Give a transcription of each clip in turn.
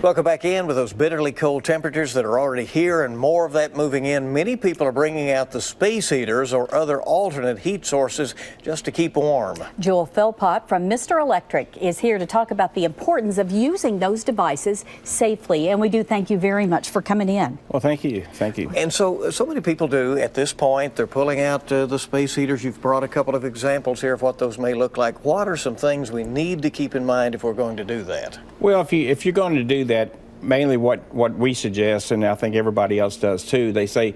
Welcome back in. With those bitterly cold temperatures that are already here and more of that moving in, many people are bringing out the space heaters or other alternate heat sources just to keep warm. Jule Philpot from Mr. Electric is here to talk about the importance of using those devices safely. And we do thank you very much for coming in. Well, thank you. Thank you. And so many people do at this point. They're pulling out the space heaters. You've brought a couple of examples here of what those may look like. What are some things we need to keep in mind if we're going to do that? Well, if you're going to do that, mainly what we suggest, and I think everybody else does too, they say,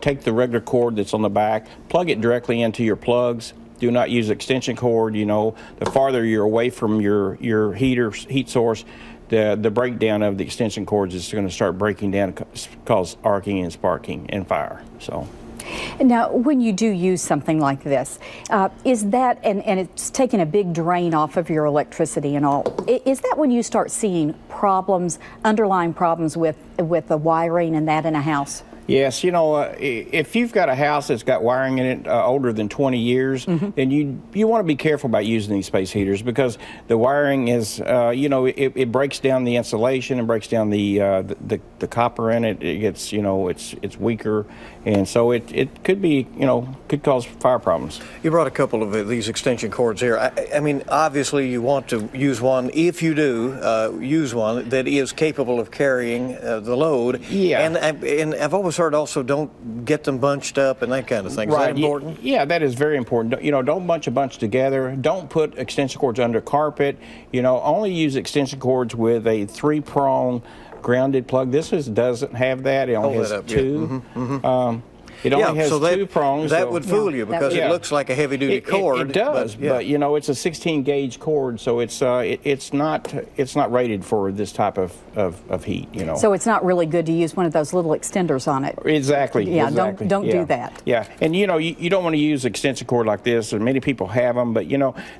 take the regular cord that's on the back, plug it directly into your plugs. Do not use extension cord. The farther you're away from your heat source, the breakdown of the extension cords is going to start breaking down, cause arcing and sparking and fire. So. Now, when you do use something like this, is that, and it's taking a big drain off of your electricity and all, is that when you start seeing problems, underlying problems with the wiring and that in a house? Yes, if you've got a house that's got wiring in it older than 20 years, then you want to be careful about using these space heaters, because the wiring is, it breaks down the insulation and breaks down the copper in it. It gets, it's weaker, and so it could be, could cause fire problems. You brought a couple of these extension cords here. I mean, obviously you want to use one, if you do use one, that is capable of carrying the load. Yeah. And I've always heard also don't get them bunched up and that kind of thing. Is that important? Yeah, that is very important. Don't bunch a bunch together. Don't put extension cords under carpet. Only use extension cords with a 3-prong grounded plug. This doesn't have that. It only has two. It only has 2 prongs. That would fool you, because it looks like a heavy-duty cord. It does, but it's a 16-gauge cord, so it's not rated for this type of heat. So it's not really good to use one of those little extenders on it. Exactly. Yeah. Exactly. Don't do that. Yeah, and you don't want to use extension cord like this, and many people have them, but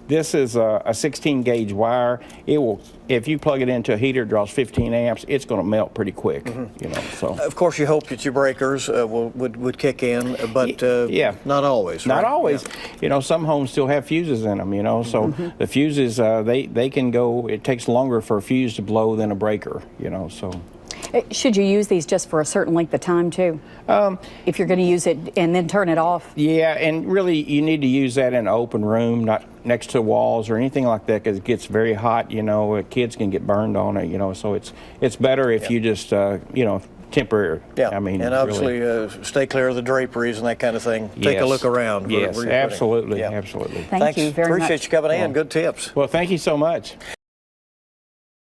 this is a 16-gauge wire. It will, if you plug it into a heater, it draws 15 amps. It's going to melt pretty quick. So of course you hope that your breakers would kick in, but not always. Not right? always. Yeah. Some homes still have fuses in them. So the fuses they can go. It takes longer for a fuse to blow than a breaker. So. Should you use these just for a certain length of time too? If you're going to use it and then turn it off? Yeah, and really you need to use that in an open room, not next to walls or anything like that, because it gets very hot. Kids can get burned on it. So it's better if you just temporary. Yeah, I mean, and obviously really. Stay clear of the draperies and that kind of thing. Take a look around. Yes, absolutely, absolutely. Thank you very much. Appreciate you coming in. Good tips. Well, thank you so much.